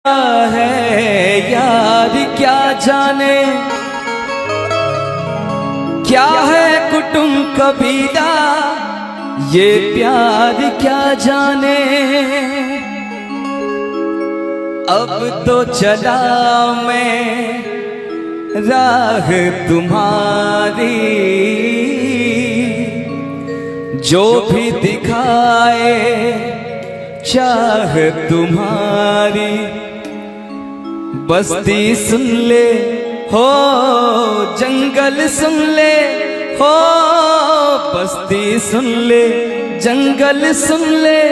है यार क्या जाने क्या है कुटुंब कबीला, ये प्यार क्या जाने। अब तो चला मैं राह तुम्हारी, जो भी दिखाए चाह तुम्हारी। बस्ती सुन ले हो, जंगल सुन ले हो, बस्ती सुन ले जंगल सुन ले,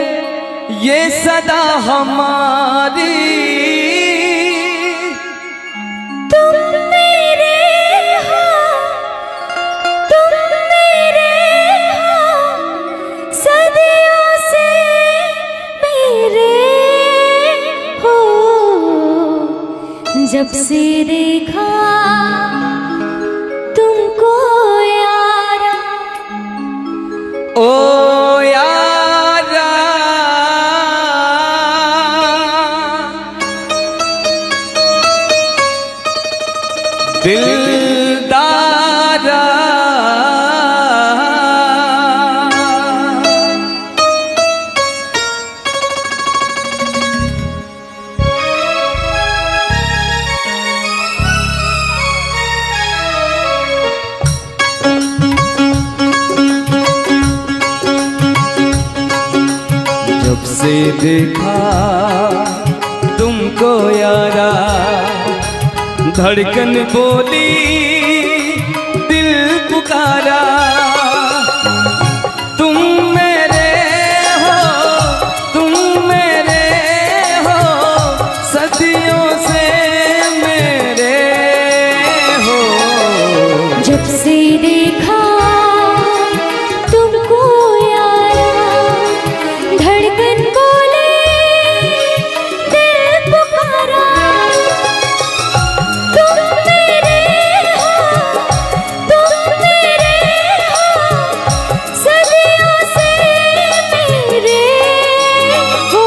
ये सदा हमारी। तुम मेरे हो, तुम मेरे हो, सदियों से मेरे हो। जब से देखा तुमको यारा, ओ यारा दिलदारा, जब से देखा तुमको यारा, धड़कन बोली दिल पुकारा। तुम मेरे हो, तुम मेरे हो, सदियों से मेरे हो। जब से देखा तुमको यारा, धड़कन बोले दिल पुकारा। तुम मेरे हो, तुम मेरे हो, सदियों से मेरे हो।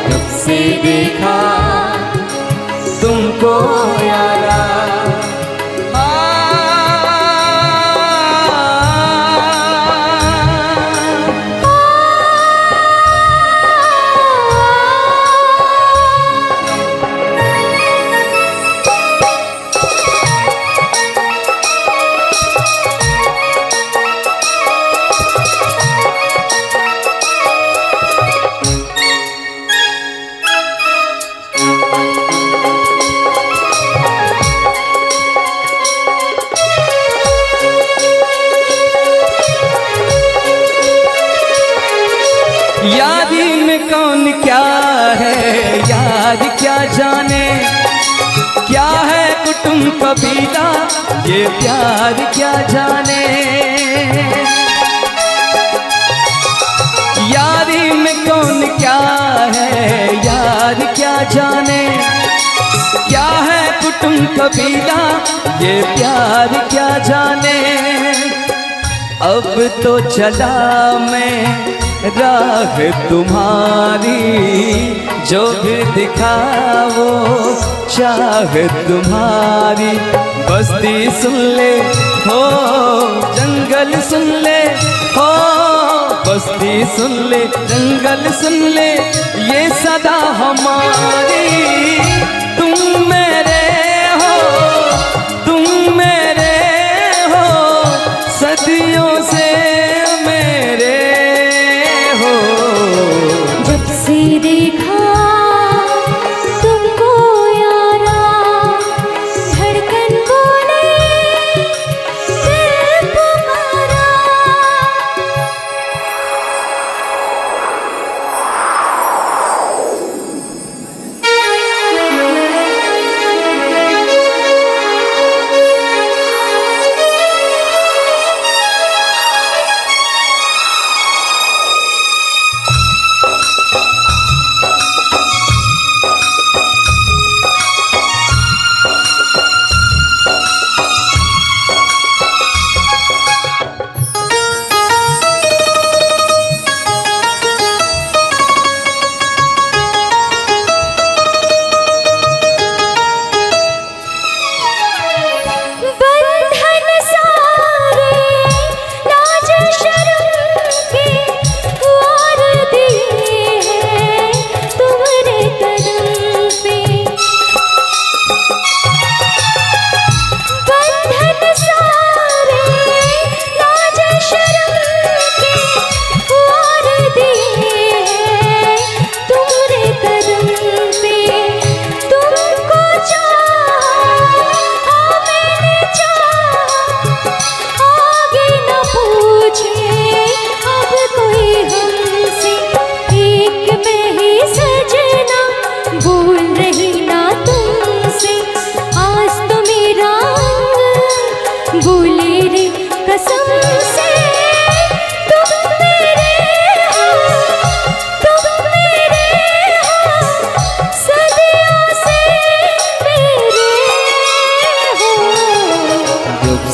जब से देखा तुमको यारा, यारी में कौन क्या है यार क्या जाने, क्या है कुटुंब कबीला, ये प्यार क्या जाने। यारी में कौन क्या है यार क्या जाने, क्या है कुटुंब कबीला, ये प्यार क्या जाने। अब तो चला मैं राह तुम्हारी, जो भी दिखाओ चाह तुम्हारी। बस्ती सुन ले हो, जंगल सुन ले हो, बस्ती सुन ले जंगल सुन ले, ये सदा हमारी। तुम मेरे हो, तुम मेरे हो, सदियों से मेरे हो। जब से देखा तुमको यारा, धड़कन बोले दिल पुकारा।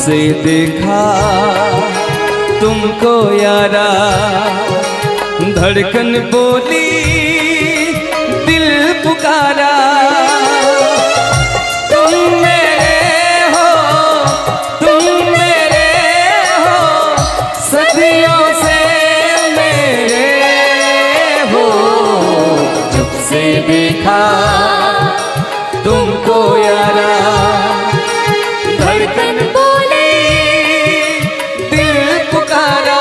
से देखा तुमको यारा, धड़कन बोली दिल पुकारा। तुम मेरे हो, तुम मेरे हो, सदियों से मेरे हो। जब से देखा तुमको यारा, धड़कन बोली दिल पुकारा।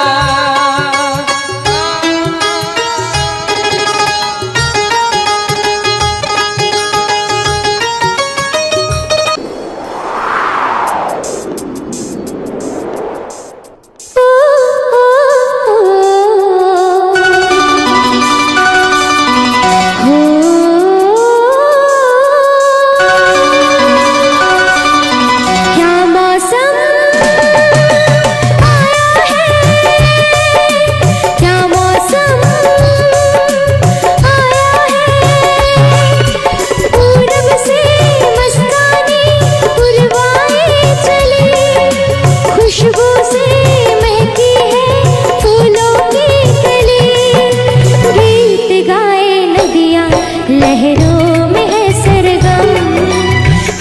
लहरों में है सरगम,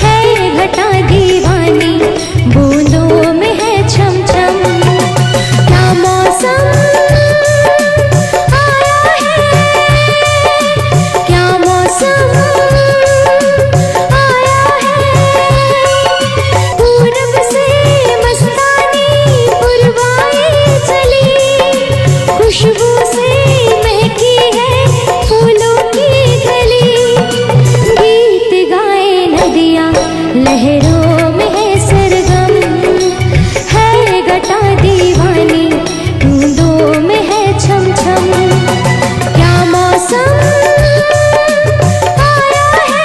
है घटा दीवानी, बूंदों में है छम छम। क्या मौसम आया है, क्या मौसम आया है। पूरब से मस्तानी पुरवाए चली, खुशबू से महकी है फूलों की गली। गीत गाए नदियाँ लहरों में है सरगम, है घटा दीवानी, बूंदों में है छम छम। क्या मौसम आया है।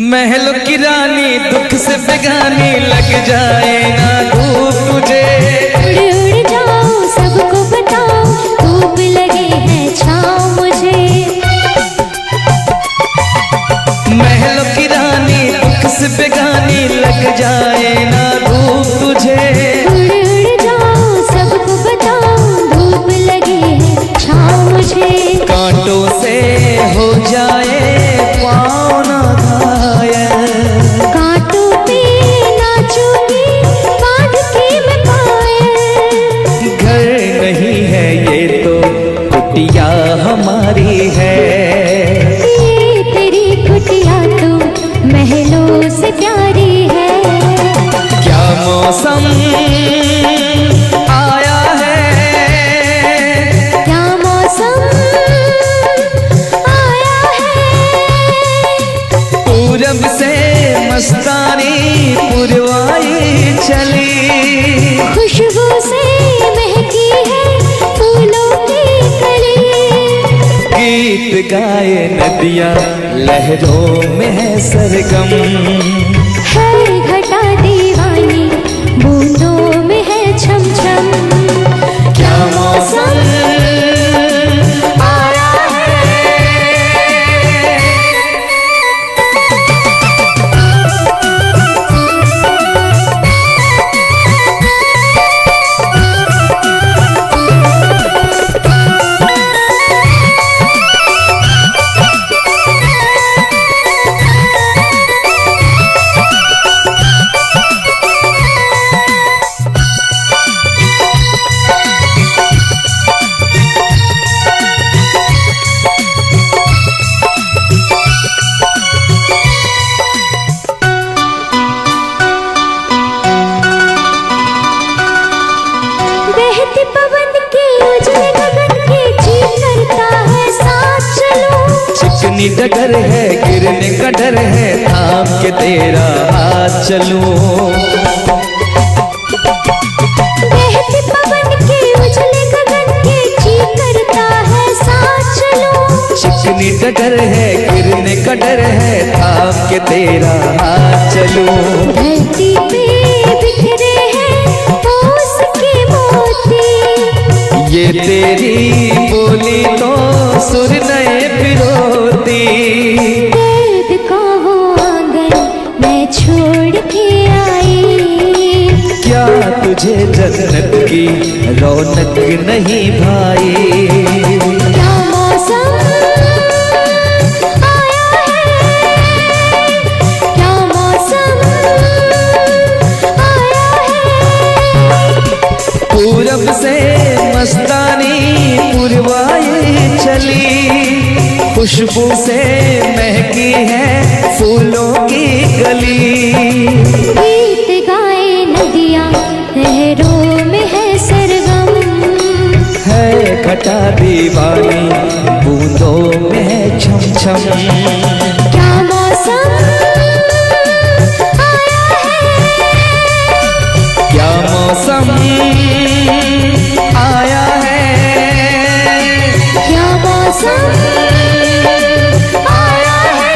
महलों की रानी दुख से बेगानी, लग जाए ना धूप तुझे। उड़ उड़ जाओ सबको बताओ, धूप लगे है छाँव मुझे। महलों की रानी दुख से बेगानी, लग जाए ना धूप तुझे। उड़ उड़ जाओ सबको बताओ, धूप लगे है छाँव मुझे। कांटों से हो जाए पाँव ना घायल, कांटों पे नाचूंगी बांध के मैं पायल। घर नहीं है ये तो कुटिया हमारी है। ये तेरी कुटिया तो महलों से प्यारी है। क्या मौसम आया है, क्या मौसम आया है। पूरब से मस्तानी पुरवाई चली, खुशबू से महकी है फूलों की कली। गीत गाए नदियाँ लहरों में है सरगम, है घटा दीवानी, बूंदों में है छम छम। क्या मौसम आया है। चिकनी डगर है, गिरने का डर है, थाम के तेरा हाथ चलूं। बहते पवन के उजले गगन के जी करता है साथ चलूं। चिकनी डगर है, गिरने का डर है, थाम के तेरा हाथ चलूं। धरती पे बिखरे हैं ओस के मोती, ये तेरी बोली तो सुर नए पिरोती। दर्द का वो आंगन मैं छोड़ के आई, क्या तुझे जन्नत की रौनक नहीं भाई? क्या मौसम आया है, क्या मौसम आया है। पूरब से मस्तानी पुरवाई चली, खुशबू से महकी है फूलों की गली। गीत गाए नदियाँ लहरों में है सरगम, है घटा दीवानी बूंदों में है छम छम। क्या मौसम आया है, क्या मौसम आया है, क्या मौसम आया है।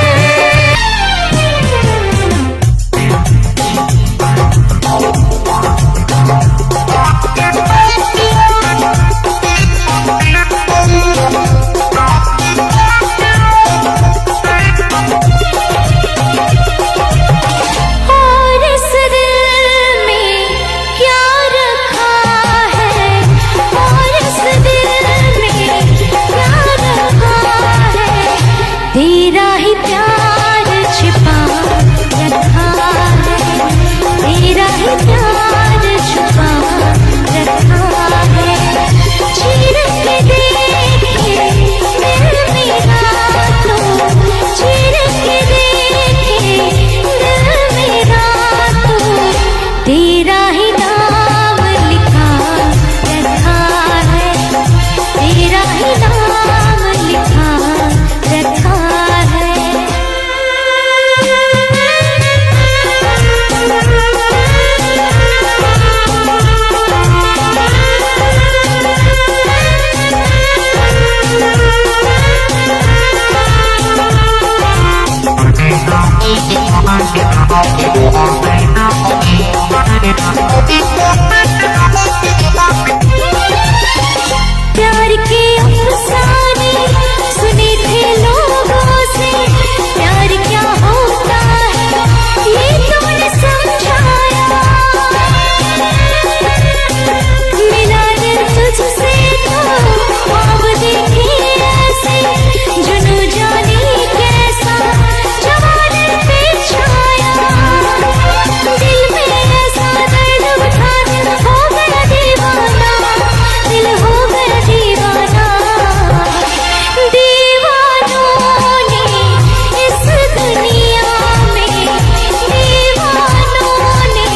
और इस दिल में क्या रखा है, और इस दिल में क्या रखा है। तेरा ही प्यार छिपा रखा है, तेरा ही प्यार छुपा रखा है। चीर के देखे दिल मेरा तो, चीर के देखे दिल मेरा तो, तेरा ही नाम लिखा रखा है, तेरा ही नाम लिखा रखा है। प्यार के अफसाने सुने थे लोगों से, प्यार क्या होता है ये तुमने समझाया। मिला दिल तुझसे तो ख्वाब देखे ऐसे, जुनू जाने कैसा जवानी पे छाया। दिल में ऐसा दर्द उठा, दिल हो गया दीवाना, दिल हो गया दीवाना। दीवानों ने इस दुनिया में, दीवानों ने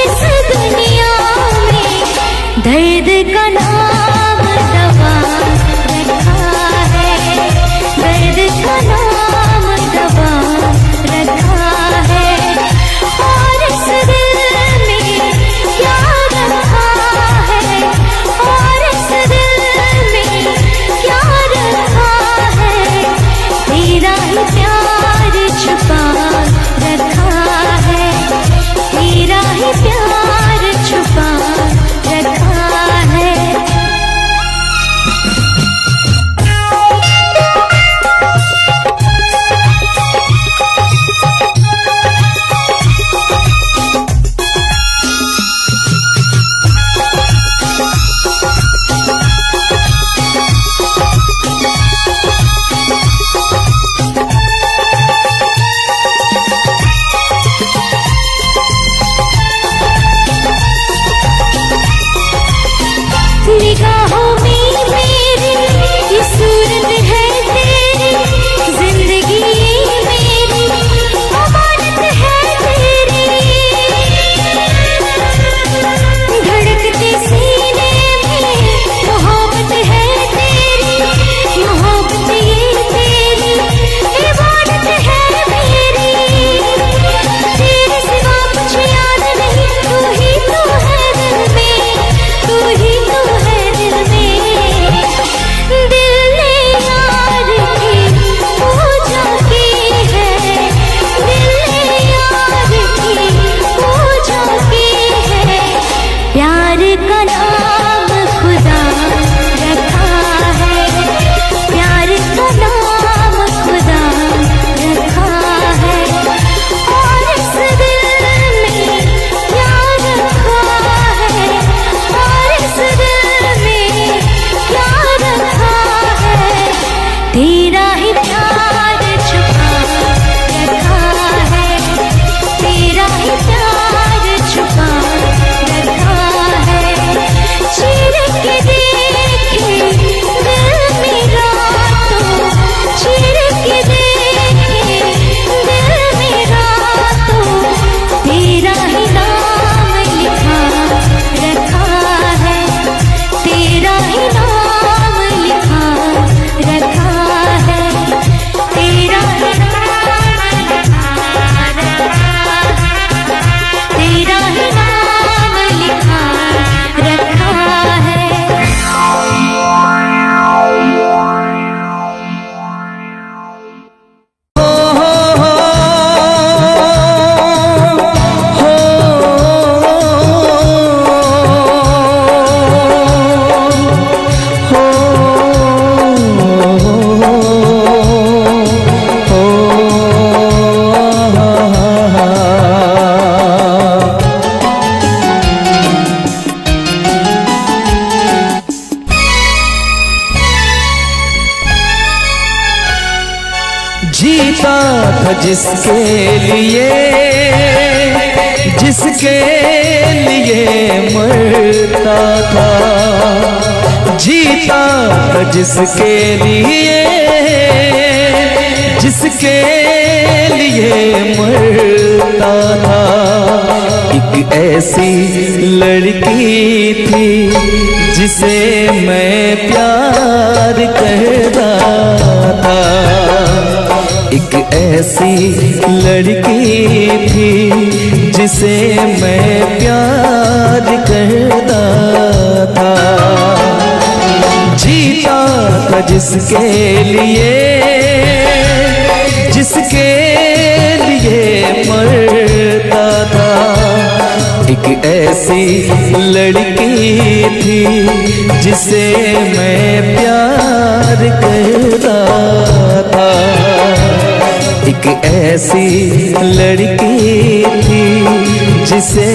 इस दुनिया में दर्द का नाम दवा रखा है, दर्द का नाम दवा रखा है। और इस दिल में क्या रखा है, और इस दिल में क्या रखा है। तेरा ही प्यार छुपा रखा है, तेरा ही प्यार छुपा रखा है। जिसके लिए मरता था, जीता था जिसके लिए मरता था। एक ऐसी लड़की थी जिसे मैं प्यार करता था, एक ऐसी लड़की थी जिसे मैं प्यार करता था, जीता था जिसके लिए मरता था। एक ऐसी लड़की थी जिसे मैं प्यार करता था, एक ऐसी लड़की थी जिसे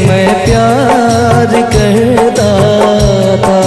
मैं प्यार करता था।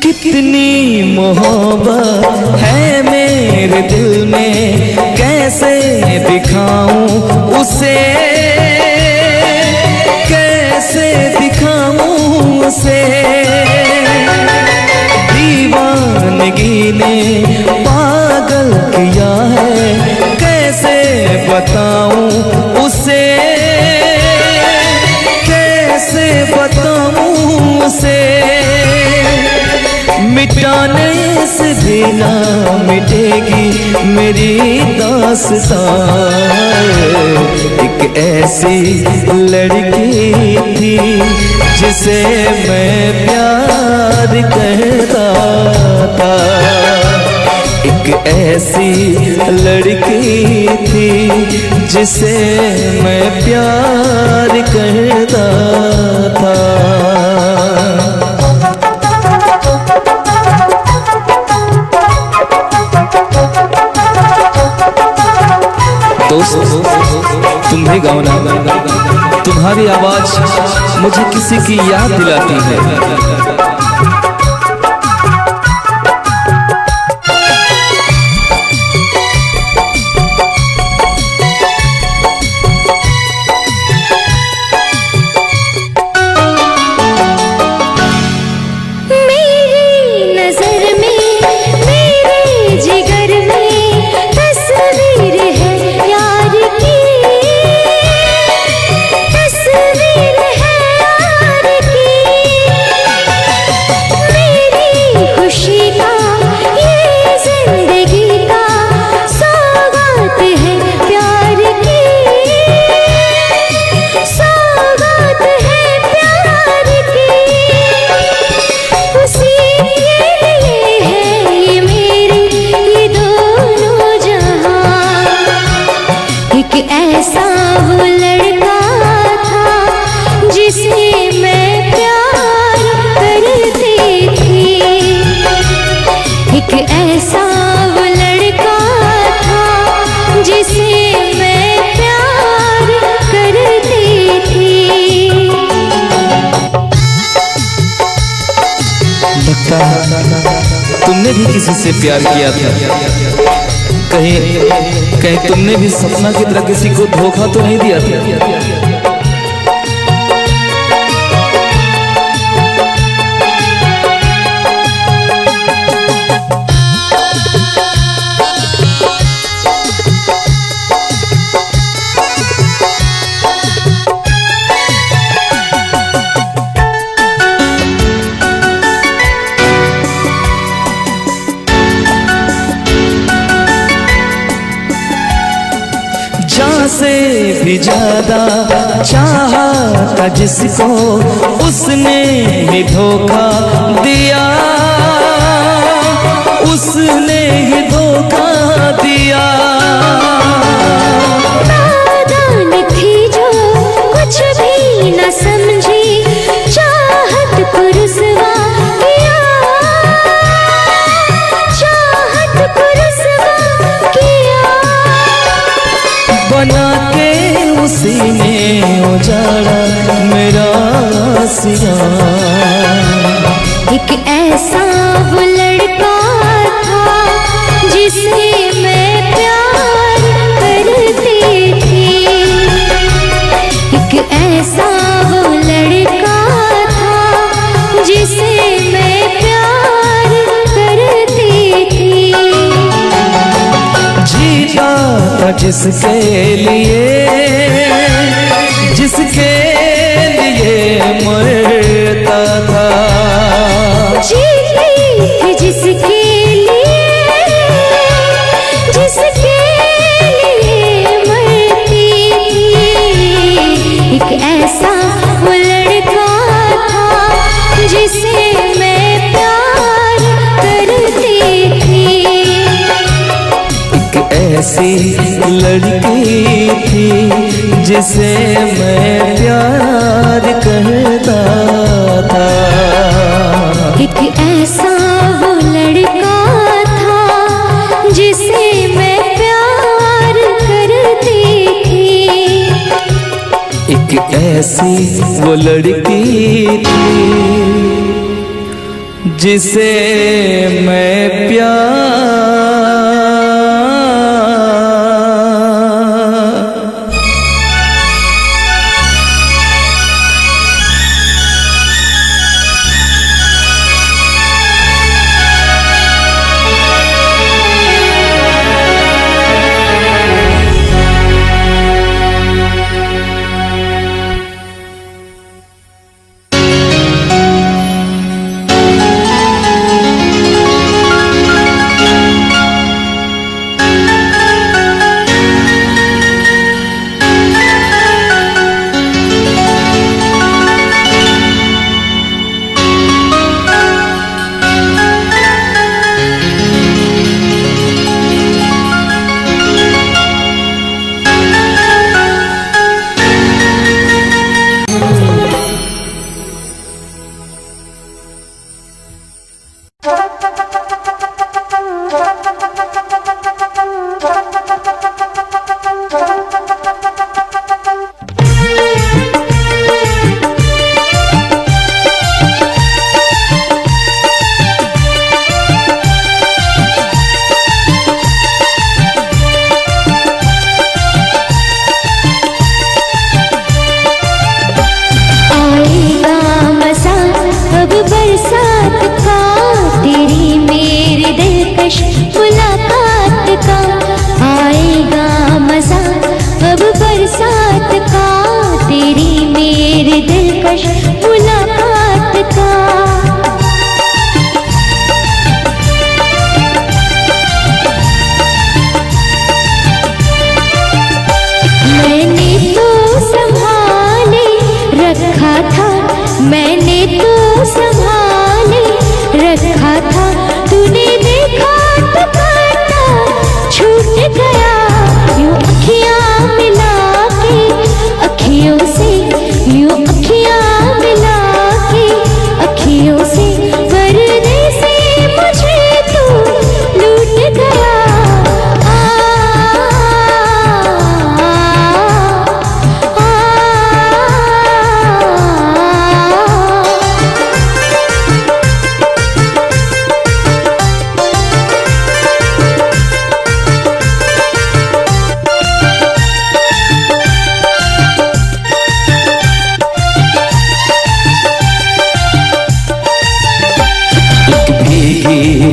कितनी मोहब्बत है मेरे दिल में, कैसे दिखाऊं उसे, कैसे दिखाऊं उसे। दीवानगी ने पागल किया है, कैसे बताऊं उसे, कैसे बताऊं उसे। मिटाने से भी ना मिटेगी मेरी दास्तां। एक ऐसी लड़की थी जिसे मैं प्यार करता था, एक ऐसी लड़की थी जिसे मैं प्यार करता था। दोस्त तुम भी गाओ ना, तुम्हारी आवाज मुझे किसी की याद दिलाती है। तुमने भी किसी से प्यार किया था, कहीं तुमने भी सपना की तरह किसी को धोखा तो नहीं दिया था? से भी ज्यादा चाहा था जिसको उसने ही धोखा दिया, उसने ही धोखा दिया। नादान थी जो कुछ भी न समझी, चाहत को रुसवा किया, चाहत को रुसवा किया। बना के उसी ने उजाड़ा मेरा सिया। एक ऐसा वो लड़का था जिसे मैं प्यार करती थी, एक ऐसा वो लड़का था जिसे मैं प्यार करती थी। जीता था जिसके लिए, जिसके लिए मरता था। जीती थी जिसके लिए, जिसके लिए मरती थी। एक ऐसा वो लड़का था जिसे मैं प्यार करती थी, एक ऐसी लड़की थी जिसे मैं प्यार करता था। एक ऐसा वो लड़का था जिसे मैं प्यार करती थी, एक ऐसी वो लड़की थी जिसे मैं प्यार।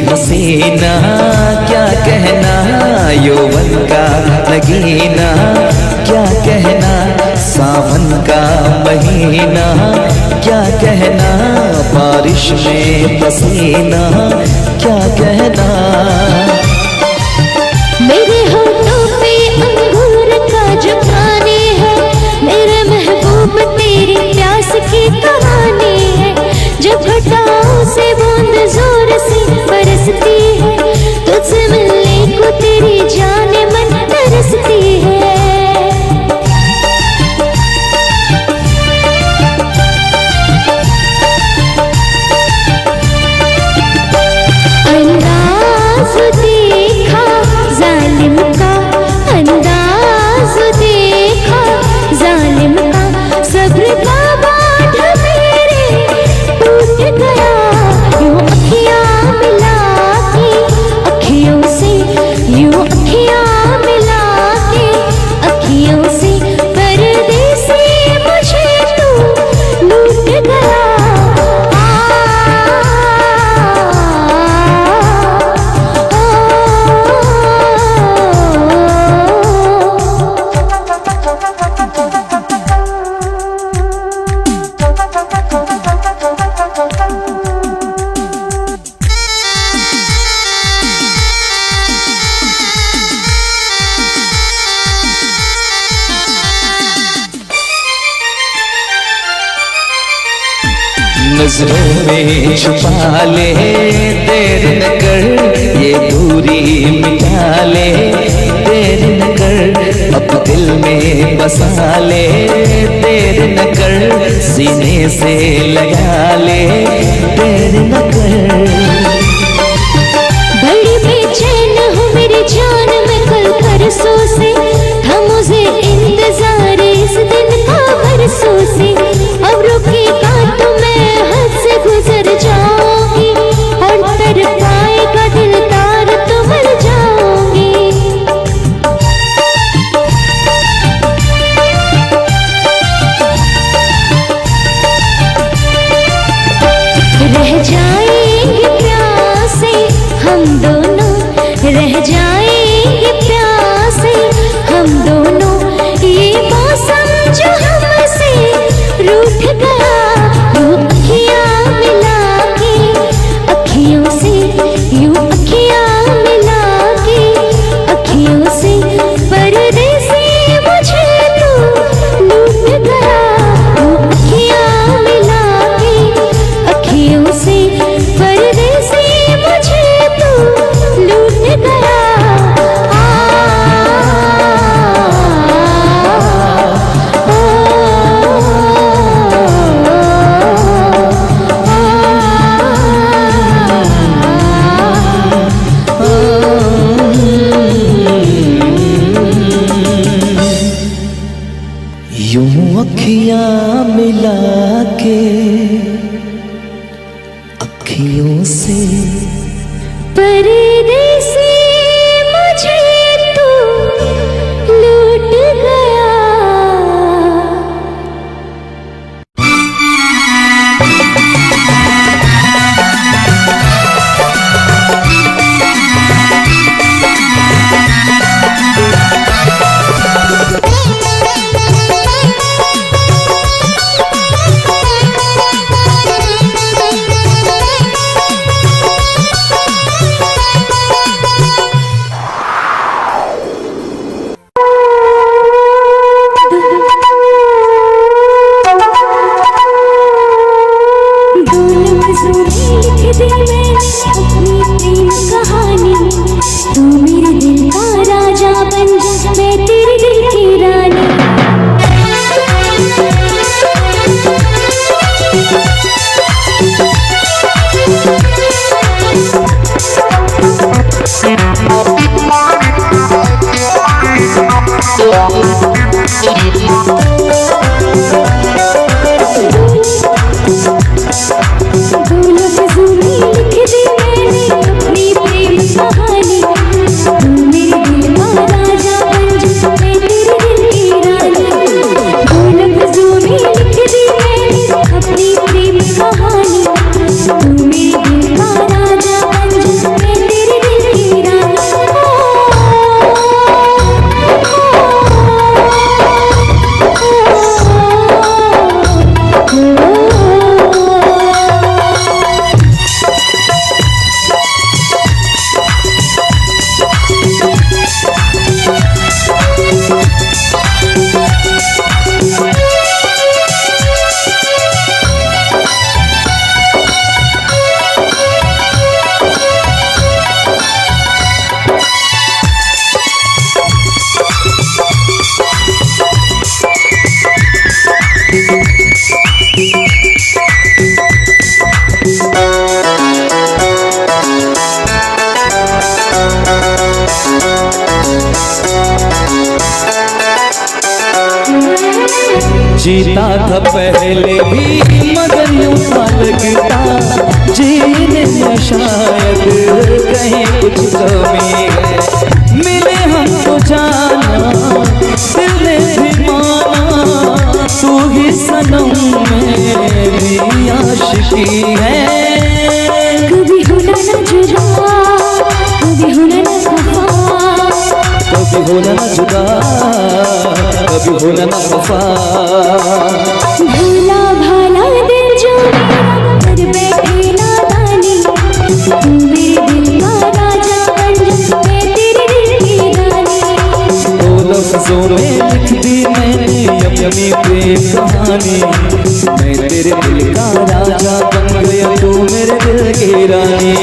हसीना क्या कहना, यौवन का लगीना क्या कहना, सावन का महीना क्या कहना, बारिश में पसीना क्या कहना। मेरे होठों पे अंगूर का जो पानी है से बूंद जोर से बरसती है, तुझसे मिलने को तेरी जाने मन तरसती है। अंदाज देखा जालिम का, अंदाज देखा जालिम का, सब्र का बांध मेरे टूट गया। यूं अखियां मिला के अखियों से, यूं अखियां मिला के अखियों से, परदेसी मुझे तू लूट गया। नजरों में छुपा ले, देर न कर ये दूरी मिटा ले, देर न कर अब दिल में बसा ले, देर न कर सीने से लगा ले, देर न कर। बड़ी बेचैन हूँ मेरी जान में कल परसों से, था मुझे इंतजार इस दिन का बरसों से। अब रुकेगा तो मैं हद से गुजर जाऊंगी, और तर पाएगा दिलदार तो मर जाऊंगी। रह जाएंगे प्यासे हम दोनों, रह जाएंगे प्यासे हम दोनों, ये मौसम जो हमसे रूठ गया। यूं अखियां मिला के अखियों से, यूं अखियां मिला के अखियों से, परदेसी मुझे तू लूट गया। यूं अखियां मिला के अखियों से, परदेसी मुझे तू लूट गया। यूं अखियां मिला के अखियों से, परदेसी मुझे तू लूट गया। जीता था पहले भी मगर यूं सा लगता जीने में शायद कहीं कुछ कमी है। मिले हमको जाना दिल ने भी माना तू ही सनम मेरी आशिकी है। कभी होना न जुदा, कभी होना न खफा, कभी होना न जुदा, कभी होना न खफा। भोला भाला दिल जो मेरा कर बैठे नादानी, तू मेरे दिल का राजा बन जा, मैं तेरे दिल की रानी। दो लफ्जों में लिख दी मैंने अपनी प्रेम कहानी, मैं तेरे दिल का राजा बन गया तू मेरे दिल की रानी।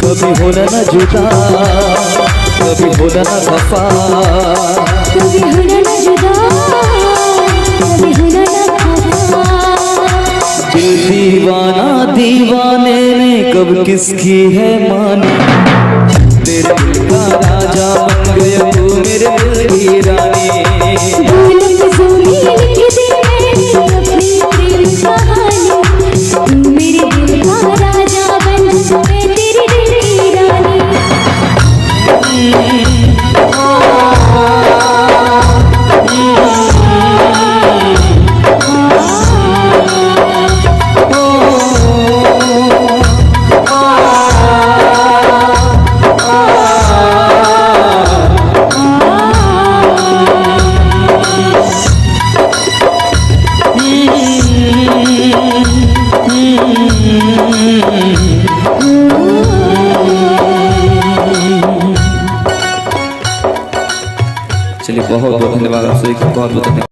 कभी होना न जुदा, कभी होना न खफा, कभी होना न जुदा, कभी होना न खफा। दिल दीवाना दीवाने ने कब किसकी है मानी, तेरे दिल का राजा बन गया तू मेरे दिल की रानी। दो लफ्जों में लिख दी मैंने अपनी प्रेम कहानी, तू मेरे दिल का राजा बन जा, मैं तेरे दिल की रानी। चलिए बहुत बहुत धन्यवाद आप सभी का, बहुत बहुत धन्यवाद।